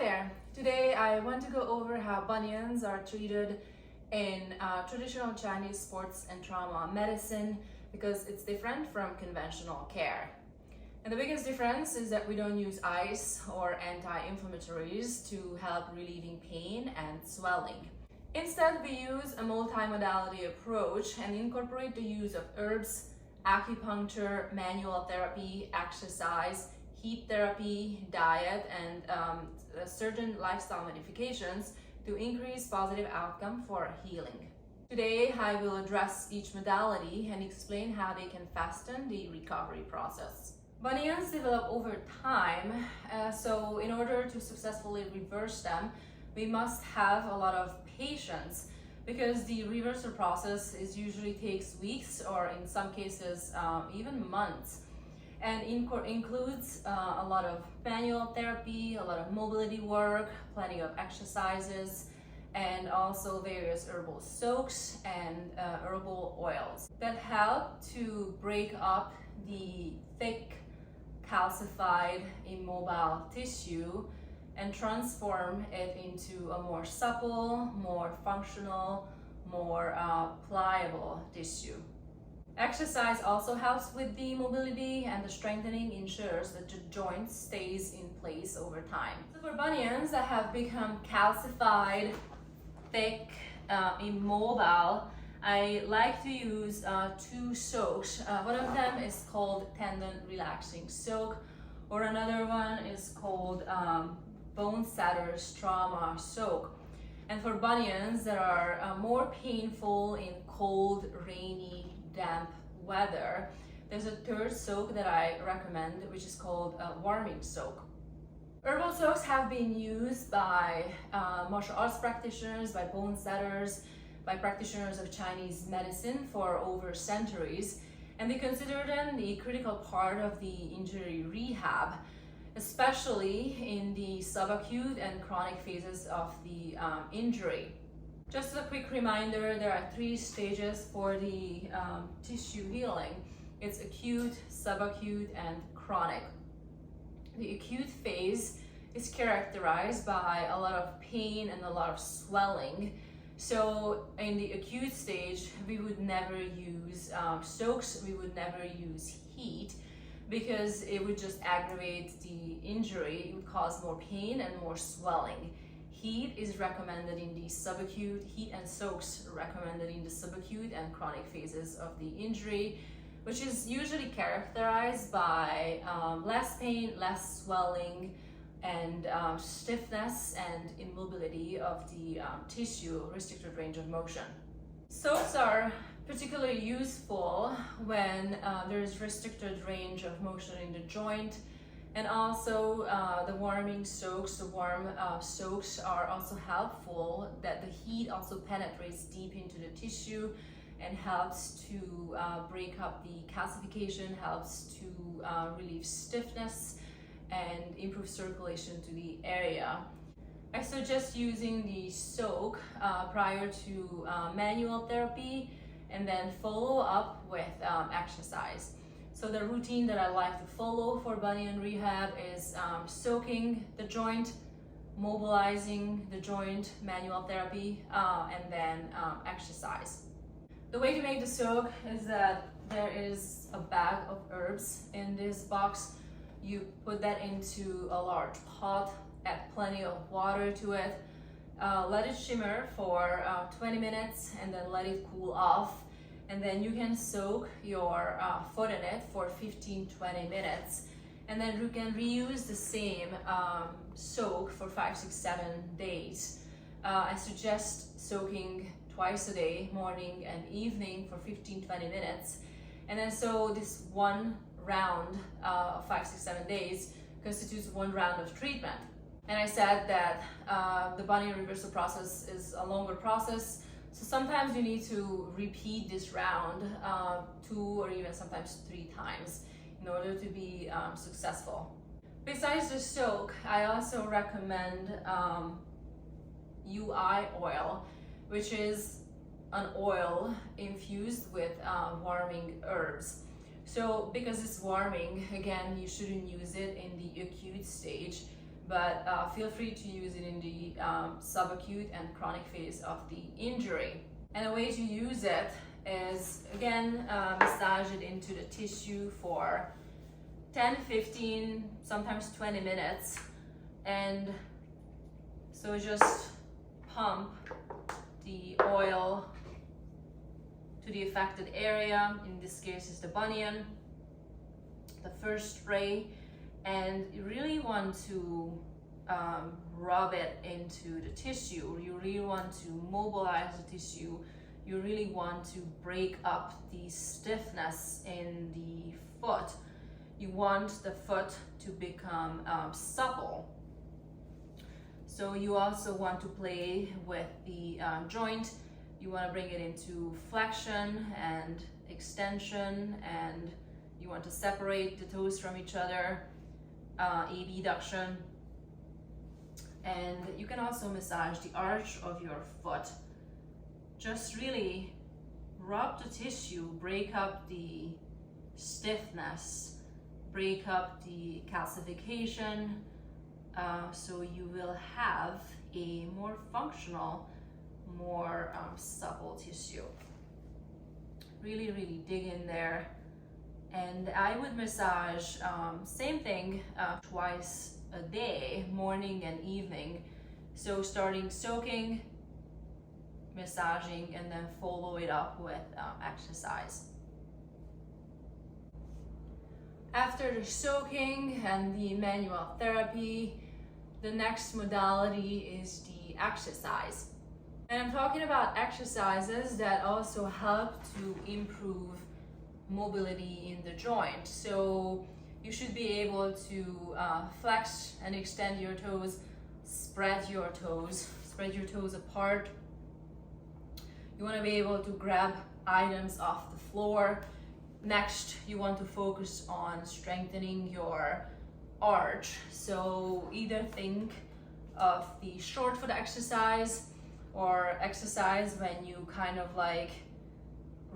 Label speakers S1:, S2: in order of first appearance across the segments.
S1: there! Today I want to go over how bunions are treated in traditional Chinese sports and trauma medicine because it's different from conventional care. And the biggest difference is that we don't use ice or anti-inflammatories to help relieving pain and swelling. Instead, we use a multimodality approach and incorporate the use of herbs, acupuncture, manual therapy, exercise, heat therapy, diet, and certain lifestyle modifications to increase positive outcome for healing. Today, I will address each modality and explain how they can fasten the recovery process. Bunions develop over time, so in order to successfully reverse them, we must have a lot of patience because the reversal process usually takes weeks or in some cases even months, and includes a lot of manual therapy, a lot of mobility work, plenty of exercises, and also various herbal soaks and herbal oils that help to break up the thick, calcified, immobile tissue and transform it into a more supple, more functional, more pliable tissue. Exercise also helps with the mobility, and the strengthening ensures that the joint stays in place over time. So for bunions that have become calcified, thick, immobile, I like to use two soaks. One of them is called Tendon relaxing soak, or another one is called Bonesetter's trauma soak. And for bunions that are more painful in cold, rainy, damp weather, there's a third soak that I recommend, which is called warming soak. Herbal soaks have been used by martial arts practitioners, by bone setters, by practitioners of Chinese medicine for over centuries, and they consider them the critical part of the injury rehab, especially in the subacute and chronic phases of the injury. Just a quick reminder, there are 3 stages for the tissue healing. It's acute, subacute, and chronic. The acute phase is characterized by a lot of pain and a lot of swelling. So in the acute stage, we would never use soaks, we would never use heat, because it would just aggravate the injury. It would cause more pain and more swelling. Heat is recommended in the subacute, heat and soaks recommended in the subacute and chronic phases of the injury, which is usually characterized by less pain, less swelling, and stiffness and immobility of the tissue, restricted range of motion. Soaks are particularly useful when there's restricted range of motion in the joint, and also the warming soaks, the warm soaks are also helpful, that the heat also penetrates deep into the tissue and helps to break up the calcification, helps to relieve stiffness and improve circulation to the area. I suggest using the soak prior to manual therapy and then follow up with exercise. So the routine that I like to follow for bunion rehab is soaking the joint, mobilizing the joint, manual therapy, and then exercise. The way to make the soak is that there is a bag of herbs in this box. You put that into a large pot, add plenty of water to it, let it shimmer for 20 minutes and then let it cool off. And then you can soak your foot in it for 15-20 minutes. And then you can reuse the same soak for 5, 6, 7 days. I suggest soaking twice a day, morning and evening, for 15-20 minutes. And then so this one round of 5, 6, 7 days constitutes one round of treatment. And I said that the bunion reversal process is a longer process, so sometimes you need to repeat this round 2 or even sometimes 3 times in order to be successful. Besides the soak, I also recommend UI oil, which is an oil infused with warming herbs. So because it's warming, again, you shouldn't use it in the acute stage but feel free to use it in the subacute and chronic phase of the injury. And a way to use it is, again, massage it into the tissue for 10, 15, sometimes 20 minutes. And so just pump the oil to the affected area. In this case, is the bunion, the first spray. And you really want to rub it into the tissue. You really want to mobilize the tissue. You really want to break up the stiffness in the foot. You want the foot to become supple. So you also want to play with the joint. You want to bring it into flexion and extension, and you want to separate the toes from each other, abduction. And you can also massage the arch of your foot. Just really rub the tissue, break up the stiffness, break up the calcification, so you will have a more functional, more supple tissue. Really, really dig in there. And I would massage, same thing, twice a day, morning and evening. So starting soaking, massaging, and then follow it up with exercise. After the soaking and the manual therapy, the next modality is the exercise. And I'm talking about exercises that also help to improve mobility in the joint. So you should be able to flex and extend your toes, spread your toes apart. You want to be able to grab items off the floor. Next, you want to focus on strengthening your arch. So either think of the short foot exercise, or exercise when you kind of like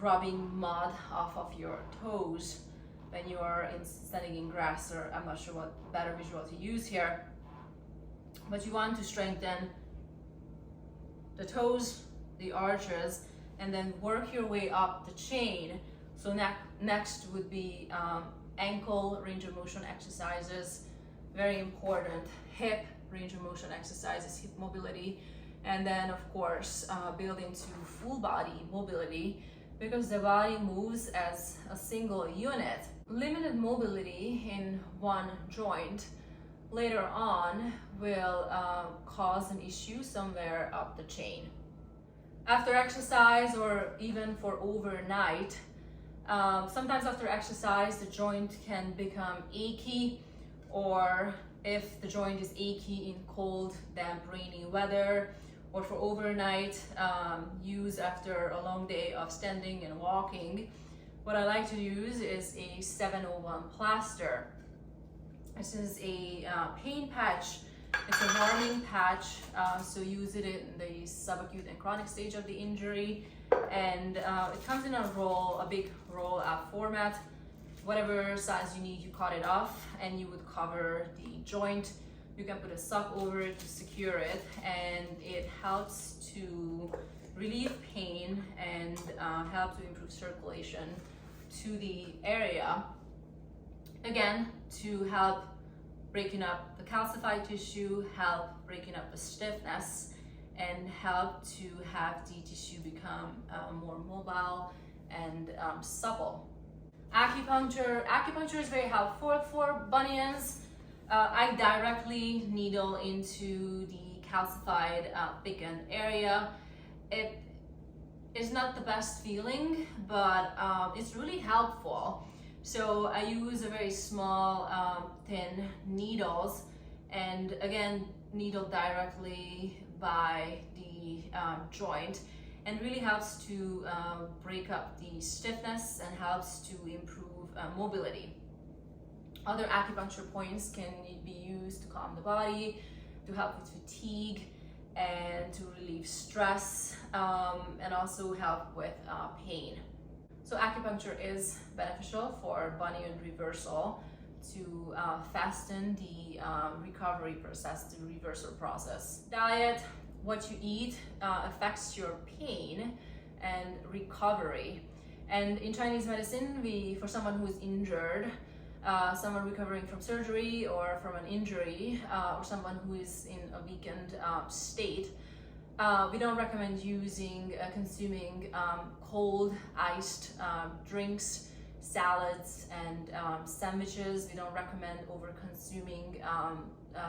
S1: rubbing mud off of your toes when you are standing in grass, or I'm not sure what better visual to use here. But you want to strengthen the toes, the arches, and then work your way up the chain. So next would be ankle range of motion exercises, very important. Hip range of motion exercises, hip mobility, and then of course build into full body mobility, because the body moves as a single unit. Limited mobility in one joint later on will cause an issue somewhere up the chain. After exercise, or even for overnight, sometimes after exercise the joint can become achy, or if the joint is achy in cold, damp, rainy weather, or for overnight use after a long day of standing and walking. What I like to use is a 701 Plaster. This is a pain patch. It's a warming patch, so use it in the subacute and chronic stage of the injury. And it comes in a roll, a big roll format. Whatever size you need, you cut it off, and you would cover the joint. You can put a sock over it to secure it, and it helps to relieve pain and help to improve circulation to the area. Again, to help breaking up the calcified tissue, help breaking up the stiffness, and help to have the tissue become more mobile and supple. Acupuncture is very helpful for bunions. I directly needle into the calcified, thickened area. It is not the best feeling, but it's really helpful. So I use a very small, thin needles, and again, needle directly by the joint, and really helps to break up the stiffness and helps to improve mobility. Other acupuncture points can be used to calm the body, to help with fatigue, and to relieve stress, and also help with pain. So acupuncture is beneficial for bunion reversal. to fasten the recovery process, the reversal process. Diet, what you eat, affects your pain and recovery. And in Chinese medicine, for someone who is injured, someone recovering from surgery or from an injury, or someone who is in a weakened state, we don't recommend consuming cold iced drinks, salads, and sandwiches. We don't recommend over consuming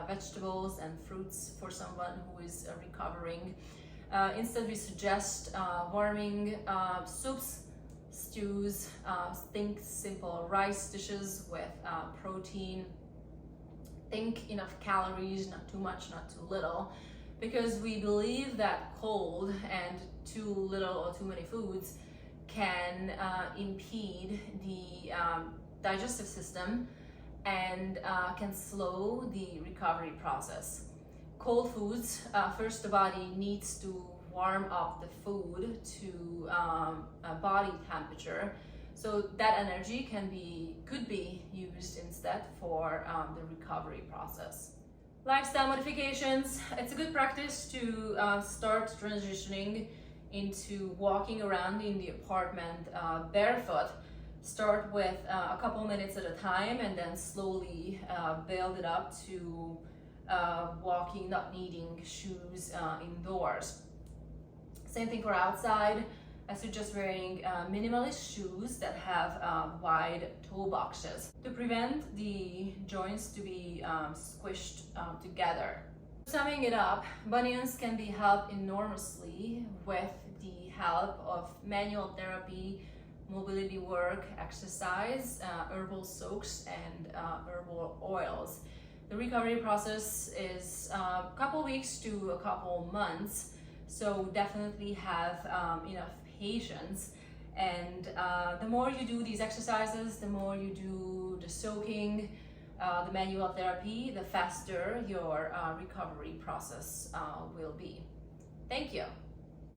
S1: vegetables and fruits for someone who is recovering. Instead, we suggest warming soups, stews, think simple rice dishes with protein. Think enough calories, not too much, not too little, because we believe that cold and too little or too many foods can impede the digestive system and can slow the recovery process. Cold foods, first the body needs to warm up the food to body temperature, so that energy could be used instead for the recovery process. Lifestyle modifications, it's a good practice to start transitioning into walking around in the apartment barefoot. Start with a couple minutes at a time and then slowly build it up to walking, not needing shoes indoors. Same thing for outside. I suggest wearing minimalist shoes that have wide toe boxes to prevent the joints to be squished together. Summing it up, bunions can be helped enormously with the help of manual therapy, mobility work, exercise, herbal soaks, and herbal oils. The recovery process is a couple weeks to a couple months, so definitely have enough patience. And the more you do these exercises, the more you do the soaking, the manual therapy, the faster your recovery process will be. Thank you.